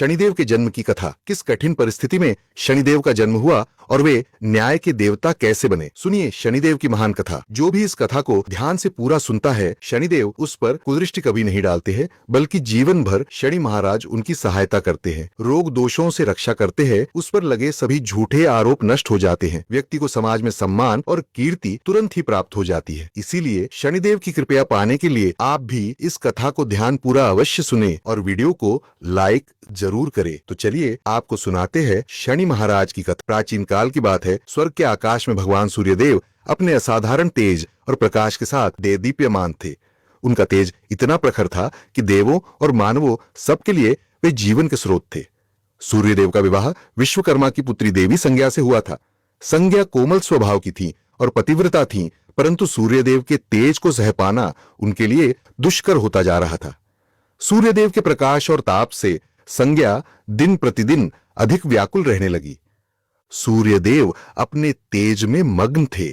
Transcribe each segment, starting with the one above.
शनिदेव के जन्म की कथा। किस कठिन परिस्थिति में शनिदेव का जन्म हुआ और वे न्याय के देवता कैसे बने, सुनिए शनिदेव की महान कथा। जो भी इस कथा को ध्यान से पूरा सुनता है, शनिदेव उस पर कुदृष्टि कभी नहीं डालते हैं, बल्कि जीवन भर शनि महाराज उनकी सहायता करते हैं, रोग दोषों से रक्षा करते हैं, उस पर लगे सभी झूठे आरोप नष्ट हो जाते हैं, व्यक्ति को समाज में सम्मान और कीर्ति तुरंत ही प्राप्त हो जाती है। इसीलिए शनिदेव की कृपया पाने के लिए आप भी इस कथा को ध्यान पूरा अवश्य सुने और वीडियो को लाइक जरूर करें। तो चलिए आपको सुनाते हैं शनि महाराज की कथा। प्राचीन काल की बात है। स्वर्ग के आकाश में भगवान सूर्यदेव अपने असाधारण तेज और प्रकाश के साथ देदीप्यमान थे। उनका तेज इतना प्रखर था कि देवों और मानवों सबके लिए वे जीवन के स्रोत थे। सूर्यदेव का विवाह विश्वकर्मा की पुत्री देवी संज्ञा से हुआ था। संज्ञा कोमल स्वभाव की थी और पतिव्रता थी, परंतु सूर्यदेव के तेज को सह पाना उनके लिए दुष्कर होता जा रहा था। सूर्यदेव के प्रकाश और ताप से संज्ञा दिन प्रतिदिन अधिक व्याकुल रहने लगी। सूर्यदेव अपने तेज में मग्न थे,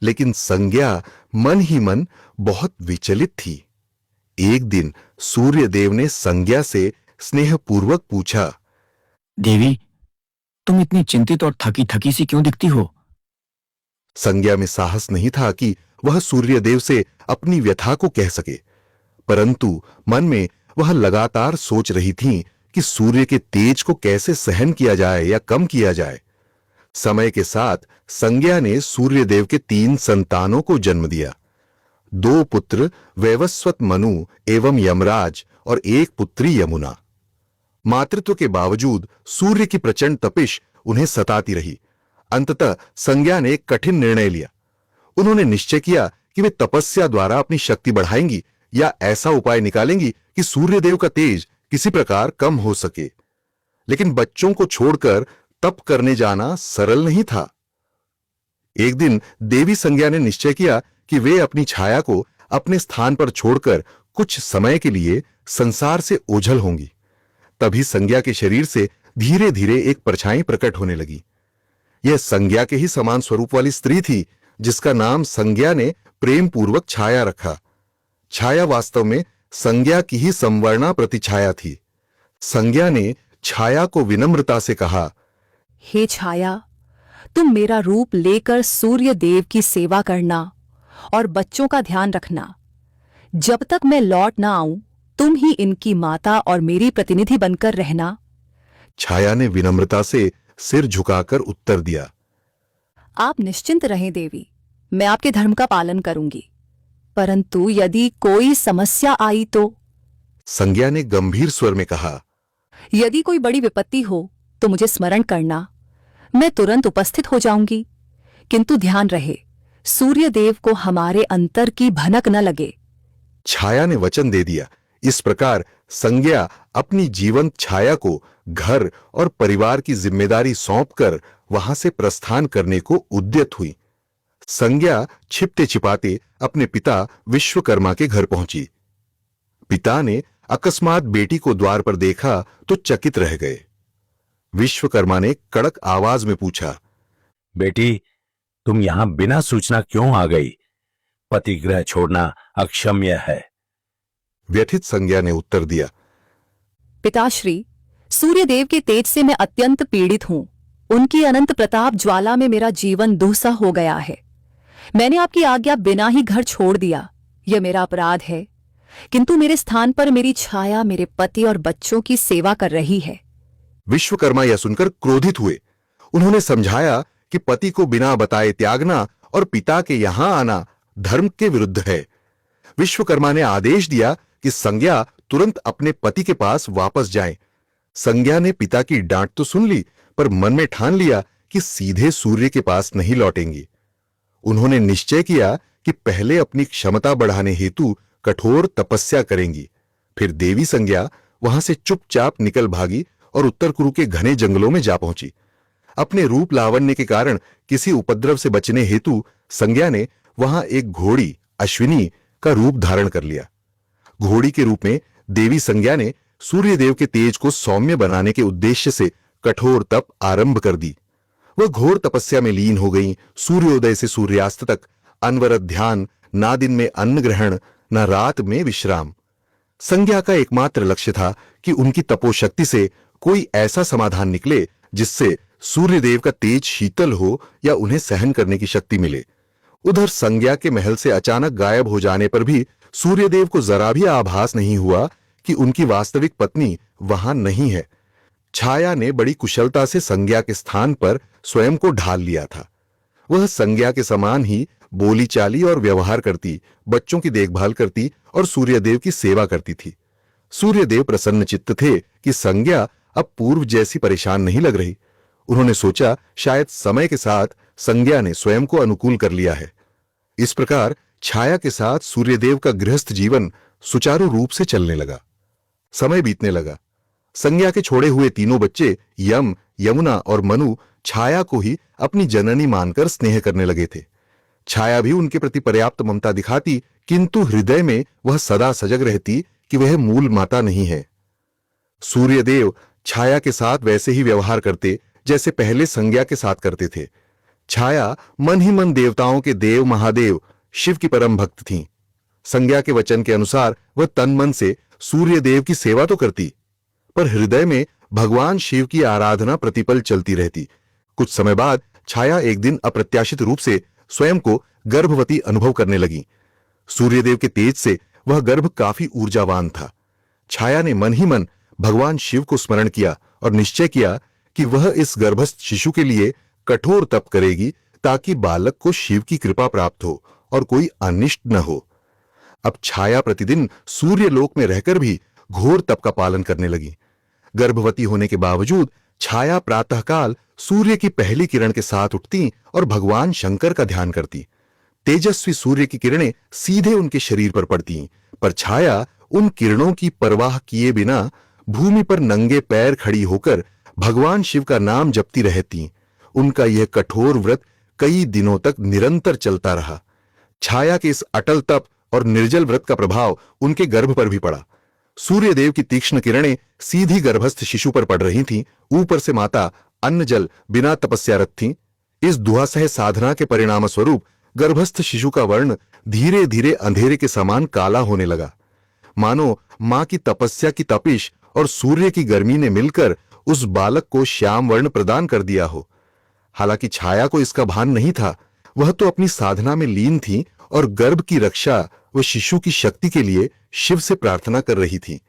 लेकिन संज्ञा मन ही मन बहुत विचलित थी। एक दिन सूर्यदेव ने संज्ञा से स्नेहपूर्वक पूछा, देवी, तुम इतनी चिंतित और थकी थकी सी क्यों दिखती हो? संज्ञा में साहस नहीं था कि वह सूर्यदेव से अपनी व्यथा को कह सके, परंतु मन में वह लगातार सोच रही थी कि सूर्य के तेज को कैसे सहन किया जाए या कम किया जाए। समय के साथ संज्ञा ने सूर्यदेव के 3 संतानों को जन्म दिया। 2 पुत्र वैवस्वत मनु एवं यमराज और 1 पुत्री यमुना। मातृत्व के बावजूद सूर्य की प्रचंड तपिश उन्हें सताती रही। अंततः संज्ञा ने एक कठिन निर्णय लिया। उन्होंने निश्चय किया कि वे तपस्या द्वारा अपनी शक्ति बढ़ाएंगी या ऐसा उपाय निकालेंगी कि सूर्यदेव का तेज किसी प्रकार कम हो सके। लेकिन बच्चों को छोड़कर तप करने जाना सरल नहीं था। एक दिन देवी संज्ञा ने निश्चय किया कि वे अपनी छाया को अपने स्थान पर छोड़कर कुछ समय के लिए संसार से ओझल होंगी। तभी संज्ञा के शरीर से धीरे धीरे एक परछाई प्रकट होने लगी। यह संज्ञा के ही समान स्वरूप वाली स्त्री थी, जिसका नाम संज्ञा ने प्रेम पूर्वक छाया रखा। छाया वास्तव में संज्ञा की ही संवर्णा प्रतिछाया थी। संज्ञा ने छाया को विनम्रता से कहा, हे छाया, तुम मेरा रूप लेकर सूर्य देव की सेवा करना और बच्चों का ध्यान रखना। जब तक मैं लौट ना आऊं, तुम ही इनकी माता और मेरी प्रतिनिधि बनकर रहना। छाया ने विनम्रता से सिर झुकाकर उत्तर दिया, आप निश्चिंत रहें देवी, मैं आपके धर्म का पालन करूंगी। परंतु यदि कोई समस्या आई तो? संज्ञा ने गंभीर स्वर में कहा, यदि कोई बड़ी विपत्ति हो तो मुझे स्मरण करना, मैं तुरंत उपस्थित हो जाऊंगी। किंतु ध्यान रहे, सूर्यदेव को हमारे अंतर की भनक न लगे। छाया ने वचन दे दिया। इस प्रकार संज्ञा अपनी जीवंत छाया को घर और परिवार की जिम्मेदारी सौंपकर वहां से प्रस्थान करने को उद्यत हुई। संज्ञा छिपते छिपाते अपने पिता विश्वकर्मा के घर पहुंची। पिता ने अकस्मात बेटी को द्वार पर देखा तो चकित रह गए। विश्वकर्मा ने कड़क आवाज में पूछा, बेटी, तुम यहां बिना सूचना क्यों आ गई? पतिगृह छोड़ना अक्षम्य है। व्यथित संज्ञा ने उत्तर दिया, पिताश्री, सूर्यदेव के तेज से मैं अत्यंत पीड़ित हूं। उनकी अनंत प्रताप ज्वाला में मेरा जीवन दुस्सह हो गया है। मैंने आपकी आज्ञा बिना ही घर छोड़ दिया, यह मेरा अपराध है। किंतु मेरे स्थान पर मेरी छाया मेरे पति और बच्चों की सेवा कर रही है। विश्वकर्मा यह सुनकर क्रोधित हुए। उन्होंने समझाया कि पति को बिना बताए त्यागना और पिता के यहां आना धर्म के विरुद्ध है। विश्वकर्मा ने आदेश दिया कि संज्ञा तुरंत अपने पति के पास वापस जाए। संज्ञा ने पिता की डांट तो सुन ली, पर मन में ठान लिया कि सीधे सूर्य के पास नहीं लौटेंगी। उन्होंने निश्चय किया कि पहले अपनी क्षमता बढ़ाने हेतु कठोर तपस्या करेंगी। फिर देवी संज्ञा वहां से चुपचाप निकल भागी और उत्तर कुरु के घने जंगलों में जा पहुंची। अपने रूप लावण्य के कारण किसी उपद्रव से बचने हेतु संज्ञा ने वहां एक घोड़ी अश्विनी का रूप धारण कर लिया। घोड़ी के रूप में देवी संज्ञा ने सूर्यदेव के तेज को सौम्य बनाने के उद्देश्य से कठोर तप आरंभ कर दी। वह घोर तपस्या में लीन हो गई। सूर्योदय से सूर्यास्त तक अनवरत ध्यान, ना दिन में अन्न ग्रहण, न रात में विश्राम। संज्ञा का एकमात्र लक्ष्य था कि उनकी तपोशक्ति से कोई ऐसा समाधान निकले जिससे सूर्यदेव का तेज शीतल हो या उन्हें सहन करने की शक्ति मिले। उधर संज्ञा के महल से अचानक गायब हो जाने पर भी सूर्यदेव को जरा भी आभास नहीं हुआ कि उनकी वास्तविक पत्नी वहां नहीं है। छाया ने बड़ी कुशलता से संज्ञा के स्थान पर स्वयं को ढाल लिया था। वह संज्ञा के समान ही बोली चाली और व्यवहार करती, बच्चों की देखभाल करती और सूर्यदेव की सेवा करती थी। सूर्यदेव प्रसन्न चित्त थे कि संज्ञा अब पूर्व जैसी परेशान नहीं लग रही। उन्होंने सोचा शायद समय के साथ संज्ञा ने स्वयं को अनुकूल कर लिया है। इस प्रकार छाया के साथ सूर्यदेव का गृहस्थ जीवन सुचारू रूप से चलने लगा। समय बीतने लगा। संज्ञा के छोड़े हुए तीनों बच्चे यम, यमुना और मनु छाया को ही अपनी जननी मानकर स्नेह करने लगे थे। छाया भी उनके प्रति पर्याप्त ममता दिखाती, किंतु हृदय में वह सदा सजग रहती कि वह मूल माता नहीं है। सूर्यदेव छाया के साथ वैसे ही व्यवहार करते जैसे पहले संज्ञा के साथ करते थे। छाया मन ही मन देवताओं के देव महादेव शिव की परम भक्त थीं। संज्ञा के वचन के अनुसार वह तन मन से सूर्यदेव की सेवा तो करती, पर हृदय में भगवान शिव की आराधना प्रतिपल चलती रहती। कुछ समय बाद छाया एक दिन अप्रत्याशित रूप से स्वयं को गर्भवती अनुभव करने लगी। सूर्यदेव के तेज से वह गर्भ काफी ऊर्जावान था। छाया ने मन ही मन भगवान शिव को स्मरण किया और निश्चय किया कि वह इस गर्भस्थ शिशु के लिए कठोर तप करेगी ताकि बालक को शिव की कृपा प्राप्त हो और कोई अनिष्ट न हो। अब छाया प्रतिदिन सूर्यलोक में रहकर भी घोर तप का पालन करने लगी। गर्भवती होने के बावजूद छाया प्रातःकाल सूर्य की पहली किरण के साथ उठती और भगवान शंकर का ध्यान करती। तेजस्वी सूर्य की किरणें सीधे उनके शरीर पर पड़ती, पर छाया उन किरणों की परवाह किए बिना भूमि पर नंगे पैर खड़ी होकर भगवान शिव का नाम जपती रहती। उनका यह कठोर व्रत कई दिनों तक निरंतर चलता रहा। छाया के इस अटल तप और निर्जल व्रत का प्रभाव उनके गर्भ पर भी पड़ा। सूर्यदेव की तीक्ष्ण किरणें सीधी गर्भस्थ शिशु पर पड़ रही थीं। ऊपर से माता अन्न जल बिना तपस्यारत थीं। इस दुहासह साधना के परिणाम स्वरूप गर्भस्थ शिशु का वर्ण धीरे धीरे अंधेरे के समान काला होने लगा, मानो मां की तपस्या की तपिश और सूर्य की गर्मी ने मिलकर उस बालक को श्याम वर्ण प्रदान कर दिया हो। हालांकि छाया को इसका भान नहीं था। वह तो अपनी साधना में लीन थी और गर्भ की रक्षा व शिशु की शक्ति के लिए शिव से प्रार्थना कर रही थी।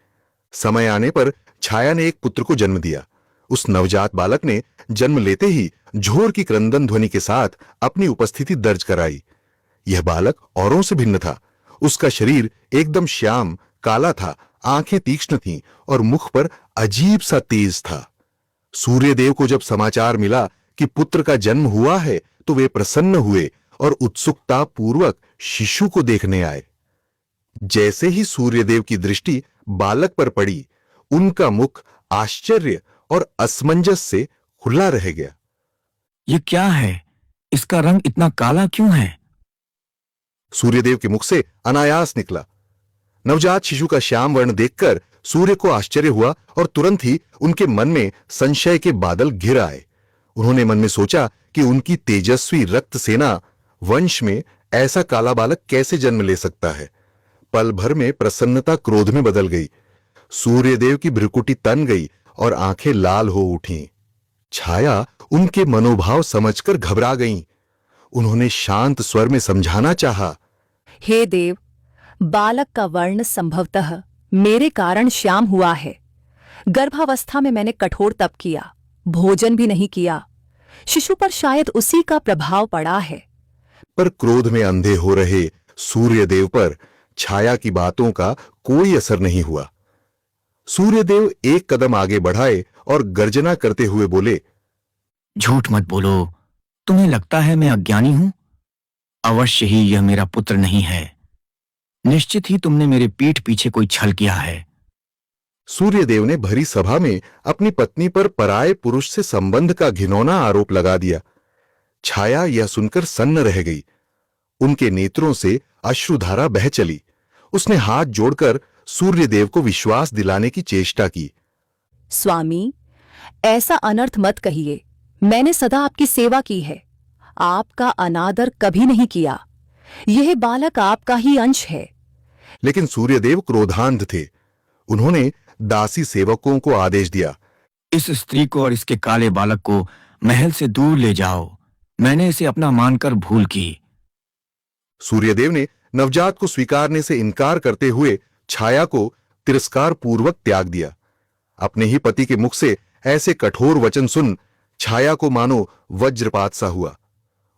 समय आने पर छाया ने एक पुत्र को जन्म दिया। उस नवजात बालक ने जन्म लेते ही झोर की क्रंदन ध्वनि के साथ अपनी उपस्थिति दर्ज कराई। यह बालक औरों से भिन्न था। उसका शरीर एकदम श्याम काला था, आंखें तीक्ष्ण थीं और मुख पर अजीब सा तेज था। सूर्यदेव को जब समाचार मिला कि पुत्र का जन्म हुआ है तो वे प्रसन्न हुए और उत्सुकता पूर्वक शिशु को देखने आए। जैसे ही सूर्यदेव की दृष्टि बालक पर पड़ी, उनका मुख आश्चर्य और असमंजस से खुला रह गया। ये क्या है? इसका रंग इतना काला क्यों है? सूर्यदेव के मुख से अनायास निकला। नवजात शिशु का श्याम वर्ण देखकर सूर्य को आश्चर्य हुआ और तुरंत ही उनके मन में संशय के बादल घिर आए। उन्होंने मन में सोचा कि उनकी तेजस्वी रक्त सेना वंश में ऐसा काला बालक कैसे जन्म ले सकता है। पल भर में प्रसन्नता क्रोध में बदल गई। सूर्यदेव की भ्रुकुटी तन गई और आंखें लाल हो उठीं। छाया उनके मनोभाव समझकर घबरा गईं। उन्होंने शांत स्वर में समझाना चाहा, हे देव, बालक का वर्ण संभवतः मेरे कारण श्याम हुआ है। गर्भावस्था में मैंने कठोर तप किया, भोजन भी नहीं किया। शिशु पर शायद उसी का प्रभाव पड़ा है। पर क्रोध में अंधे हो रहे सूर्यदेव पर छाया की बातों का कोई असर नहीं हुआ। सूर्यदेव एक कदम आगे बढ़ाए और गर्जना करते हुए बोले, झूठ मत बोलो। तुम्हें लगता है मैं अज्ञानी हूं? अवश्य ही यह मेरा पुत्र नहीं है। निश्चित ही तुमने मेरे पीठ पीछे कोई छल किया है। सूर्यदेव ने भरी सभा में अपनी पत्नी पर पराये पुरुष से संबंध का घिनौना आरोप लगा दिया। छाया यह सुनकर सन्न रह गई। उनके नेत्रों से अश्रुधारा बह चली। उसने हाथ जोड़कर सूर्यदेव को विश्वास दिलाने की चेष्टा की। स्वामी, ऐसा अनर्थ मत कहिए। मैंने सदा आपकी सेवा की है, आपका अनादर कभी नहीं किया। यह बालक आपका ही अंश है। लेकिन सूर्यदेव क्रोधांध थे। उन्होंने दासी सेवकों को आदेश दिया, इस स्त्री को और इसके काले बालक को महल से दूर ले जाओ। मैंने इसे अपना मानकर भूल की। सूर्यदेव ने नवजात को स्वीकारने से इनकार करते हुए छाया को तिरस्कार पूर्वक त्याग दिया। अपने ही पति के मुख से ऐसे कठोर वचन सुन छाया को मानो वज्रपात सा हुआ।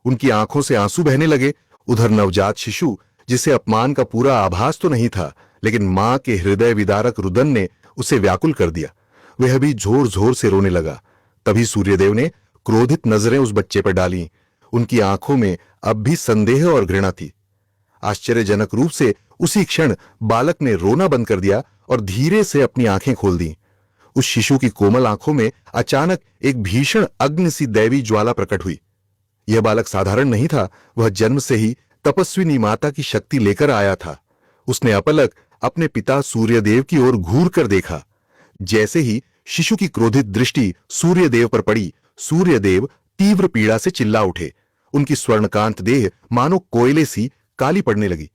उनकी आंखों से आंसू बहने लगे। उधर नवजात शिशु, जिसे अपमान का पूरा आभास तो नहीं था, लेकिन मां के हृदय विदारक रुदन ने उसे व्याकुल कर दिया। वह भी जोर जोर से रोने लगा। तभी सूर्यदेव ने क्रोधित नजरें उस बच्चे पर डाली। उनकी आंखों में अब भी संदेह और घृणा थी। आश्चर्यजनक रूप से उसी क्षण बालक ने रोना बंद कर दिया और धीरे से अपनी आंखें खोल दी। उस शिशु की कोमल आंखों में अचानक एक भीषण अग्नि सी दैवी ज्वाला प्रकट हुई। यह बालक साधारण नहीं था, वह जन्म से ही तपस्विनी माता की शक्ति लेकर आया था। उसने अपलक अपने पिता सूर्यदेव की ओर घूर कर देखा। जैसे ही शिशु की क्रोधित दृष्टि सूर्यदेव पर पड़ी, सूर्यदेव तीव्र पीड़ा से चिल्ला उठे। उनकी स्वर्णकांत देह मानो कोयले सी काली पड़ने लगी।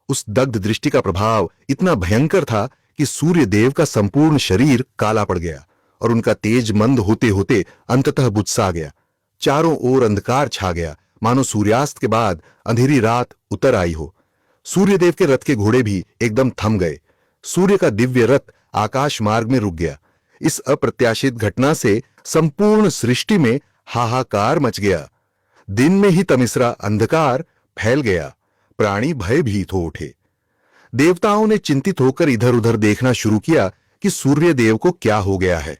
उस दग्ध दृष्टि का प्रभाव इतना भयंकर था कि सूर्यदेव का संपूर्ण शरीर काला पड़ गया और उनका तेज मंद होते होते अंततः बुझसा गया। चारों ओर अंधकार छा गया, मानो सूर्यास्त के बाद अंधेरी रात उतर आई हो। सूर्यदेव के रथ के घोड़े भी एकदम थम गए। सूर्य का दिव्य रथ आकाश मार्ग में रुक गया। इस अप्रत्याशित घटना से संपूर्ण सृष्टि में हाहाकार मच गया। दिन में ही तमिसरा अंधकार फैल गया। प्राणी भयभीत हो उठे। देवताओं ने चिंतित होकर इधर उधर देखना शुरू किया कि सूर्यदेव को क्या हो गया है।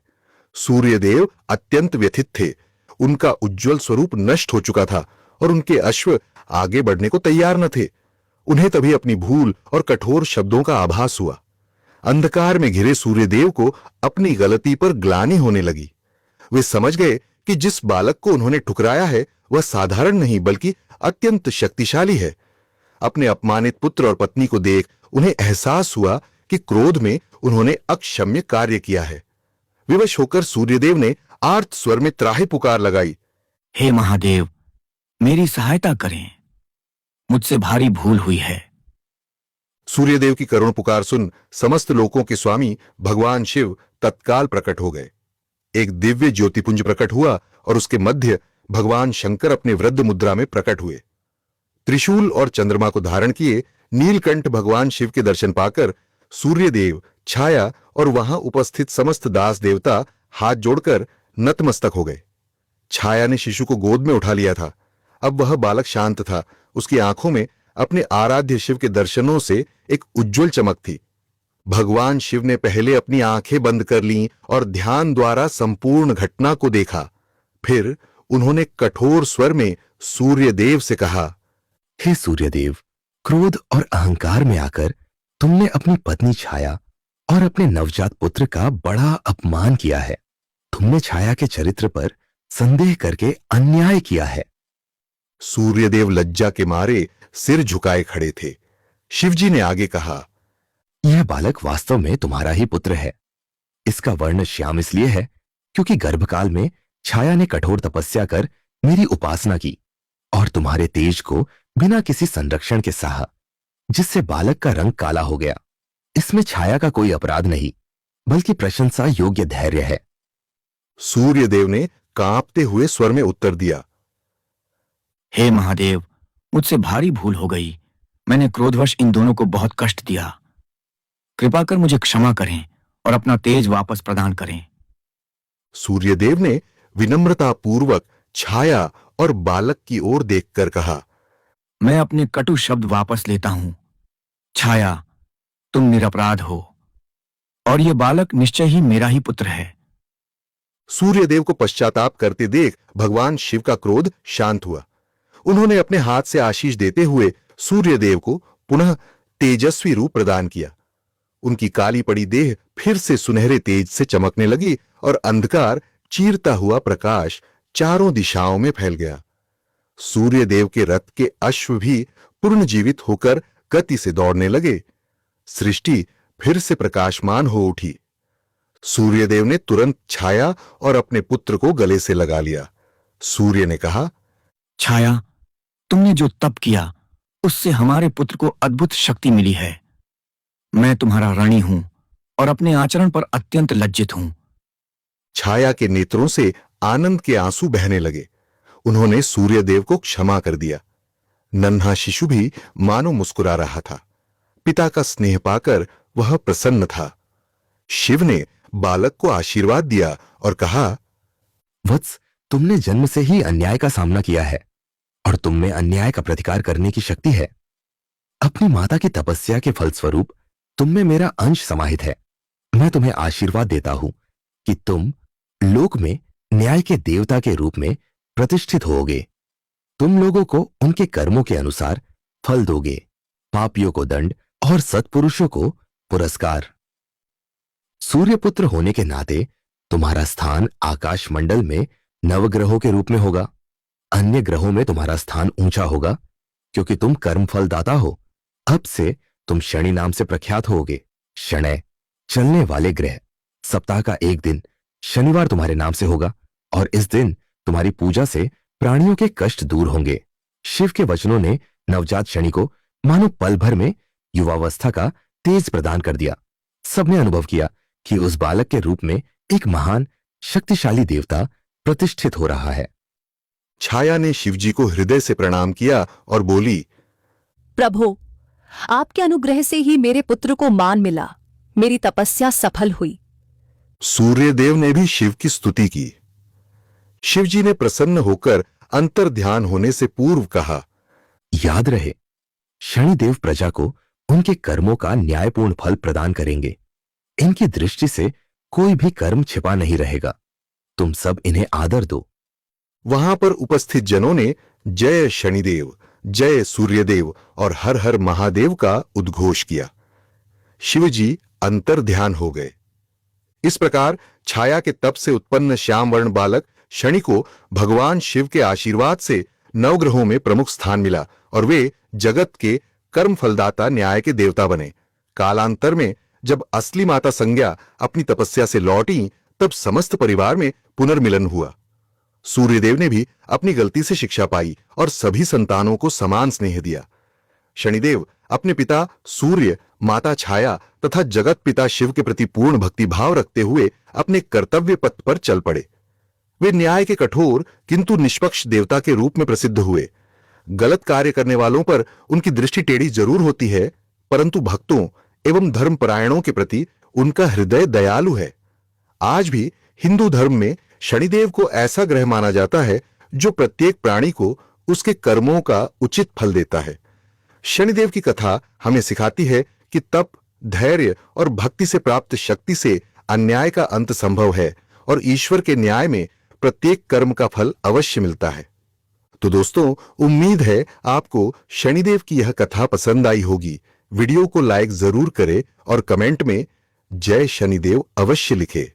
सूर्यदेव अत्यंत व्यथित थे। उनका उज्जवल स्वरूप नष्ट हो चुका था और उनके अश्व आगे बढ़ने को तैयार न थे। उन्हें तभी अपनी भूल और कठोर शब्दों का आभास हुआ। अंधकार में घिरे सूर्यदेव को अपनी गलती पर ग्लानि होने लगी। वे समझ गए कि जिस बालक को उन्होंने ठुकराया है वह साधारण नहीं बल्कि अत्यंत शक्तिशाली है। अपने अपमानित पुत्र और पत्नी को देख उन्हें एहसास हुआ कि क्रोध में उन्होंने अक्षम्य कार्य किया है। विवश होकर सूर्यदेव ने आर्त स्वर में त्राहि पुकार लगाई, हे महादेव, मेरी सहायता करें, मुझसे भारी भूल हुई है। सूर्यदेव की करुण पुकार सुन समस्त लोकों के स्वामी भगवान शिव तत्काल प्रकट हो गए। एक दिव्य ज्योतिपुंज प्रकट हुआ और उसके मध्य भगवान शंकर अपने वृद्ध मुद्रा में प्रकट हुए। त्रिशूल और चंद्रमा को धारण किए नीलकंठ भगवान शिव के दर्शन पाकर सूर्यदेव, छाया और वहां उपस्थित समस्त दास देवता हाथ जोड़कर नतमस्तक हो गए। छाया ने शिशु को गोद में उठा लिया था। अब वह बालक शांत था। उसकी आंखों में अपने आराध्य शिव के दर्शनों से एक उज्जवल चमक थी। भगवान शिव ने पहले अपनी आंखें बंद कर लीं और ध्यान द्वारा संपूर्ण घटना को देखा। फिर उन्होंने कठोर स्वर में सूर्यदेव से कहा, हे सूर्यदेव, क्रोध और अहंकार में आकर तुमने अपनी पत्नी छाया और अपने नवजात पुत्र का बड़ा अपमान किया है। तुमने छाया के चरित्र पर संदेह करके अन्याय किया है। सूर्यदेव लज्जा के मारे सिर झुकाए खड़े थे। शिवजी ने आगे कहा, यह बालक वास्तव में तुम्हारा ही पुत्र है। इसका वर्ण श्याम इसलिए है क्योंकि गर्भकाल में छाया ने कठोर तपस्या कर मेरी उपासना की और तुम्हारे तेज को बिना किसी संरक्षण के सहा, जिससे बालक का रंग काला हो गया। इसमें छाया का कोई अपराध नहीं, बल्कि प्रशंसा योग्य धैर्य है। सूर्यदेव ने कांपते हुए स्वर में उत्तर दिया, हे महादेव, मुझसे भारी भूल हो गई। मैंने क्रोधवश इन दोनों को बहुत कष्ट दिया। कृपा कर मुझे क्षमा करें और अपना तेज वापस प्रदान करें। सूर्यदेव ने विनम्रतापूर्वक छाया और बालक की ओर देखकर कहा, मैं अपने कटु शब्द वापस लेता हूं। छाया, तुम निरपराध हो और यह बालक निश्चय ही मेरा ही पुत्र है। सूर्यदेव को पश्चाताप करते देख भगवान शिव का क्रोध शांत हुआ। उन्होंने अपने हाथ से आशीष देते हुए सूर्यदेव को पुनः तेजस्वी रूप प्रदान किया। उनकी काली पड़ी देह फिर से सुनहरे तेज से चमकने लगी और अंधकार चीरता हुआ प्रकाश चारों दिशाओं में फैल गया। सूर्यदेव के रथ के अश्व भी पूर्ण जीवित होकर गति से दौड़ने लगे। सृष्टि फिर से प्रकाशमान हो उठी। सूर्यदेव ने तुरंत छाया और अपने पुत्र को गले से लगा लिया। सूर्य ने कहा, छाया, तुमने जो तप किया उससे हमारे पुत्र को अद्भुत शक्ति मिली है। मैं तुम्हारा ऋणी हूं और अपने आचरण पर अत्यंत लज्जित हूं। छाया के नेत्रों से आनंद के आंसू बहने लगे। उन्होंने सूर्यदेव को क्षमा कर दिया। नन्हा शिशु भी मानो मुस्कुरा रहा था। पिता का स्नेह पाकर वह प्रसन्न था। शिव ने बालक को आशीर्वाद दिया और कहा, वत्स, तुमने जन्म से ही अन्याय का सामना किया है और तुम में अन्याय का प्रतिकार करने की शक्ति है। अपनी माता की तपस्या के फलस्वरूप तुम में मेरा अंश समाहित है। मैं तुम्हें आशीर्वाद देता हूं कि तुम लोक में न्याय के देवता के रूप में प्रतिष्ठित होगे। तुम लोगों को उनके कर्मों के अनुसार फल दोगे, पापियों को दंड और सत्पुरुषों को पुरस्कार। सूर्यपुत्र होने के नाते तुम्हारा स्थान आकाश मंडल में नवग्रहों के रूप में होगा। अन्य ग्रहों में तुम्हारा स्थान ऊंचा होगा क्योंकि तुम कर्मफल दाता हो। अब से तुम शनि नाम से प्रख्यात होगे। शनय, चलने वाले ग्रह। सप्ताह का एक दिन शनिवार तुम्हारे नाम से होगा और इस दिन तुम्हारी पूजा से प्राणियों के कष्ट दूर होंगे। शिव के वचनों ने नवजात शनि को मानो पल भर में युवावस्था का तेज प्रदान कर दिया। सबने अनुभव किया कि उस बालक के रूप में एक महान शक्तिशाली देवता प्रतिष्ठित हो रहा है। छाया ने शिवजी को हृदय से प्रणाम किया और बोली, प्रभु, आपके अनुग्रह से ही मेरे पुत्र को मान मिला। मेरी तपस्या सफल हुई। सूर्यदेव ने भी शिव की स्तुति की। शिवजी ने प्रसन्न होकर अंतर ध्यान होने से पूर्व कहा, याद रहे, शनिदेव प्रजा को उनके कर्मों का न्यायपूर्ण फल प्रदान करेंगे। इनकी दृष्टि से कोई भी कर्म छिपा नहीं रहेगा। तुम सब इन्हें आदर दो। वहां पर उपस्थित जनों ने जय शनिदेव, जय सूर्यदेव और हर हर महादेव का उद्घोष किया। शिवजी अंतर ध्यान हो गए। इस प्रकार छाया के तप से उत्पन्न श्याम वर्ण बालक शनि को भगवान शिव के आशीर्वाद से नवग्रहों में प्रमुख स्थान मिला और वे जगत के कर्म फलदाता न्याय के देवता बने। कालांतर में जब असली माता संज्ञा अपनी तपस्या से लौटी, तब समस्त परिवार में पुनर्मिलन हुआ। सूर्यदेव ने भी अपनी गलती से शिक्षा पाई और सभी संतानों को समान स्नेह दिया। शनिदेव अपने पिता सूर्य, माता छाया तथा जगत पिता शिव के प्रति पूर्ण भक्ति भाव रखते हुए अपने कर्तव्य पथ पर चल पड़े। वे न्याय के कठोर किंतु निष्पक्ष देवता के रूप में प्रसिद्ध हुए। गलत कार्य करने वालों पर उनकी दृष्टि टेढ़ी जरूर होती है, परंतु भक्तों एवं धर्मपरायणों के प्रति उनका हृदय दयालु है। आज भी हिंदू धर्म में शनिदेव को ऐसा ग्रह माना जाता है जो प्रत्येक प्राणी को उसके कर्मों का उचित फल देता है। शनिदेव की कथा हमें सिखाती है कि तप, धैर्य और भक्ति से प्राप्त शक्ति से अन्याय का अंत संभव है और ईश्वर के न्याय में प्रत्येक कर्म का फल अवश्य मिलता है। तो दोस्तों, उम्मीद है आपको शनिदेव की यह कथा पसंद आई होगी। वीडियो को लाइक जरूर करें और कमेंट में जय शनिदेव अवश्य लिखें।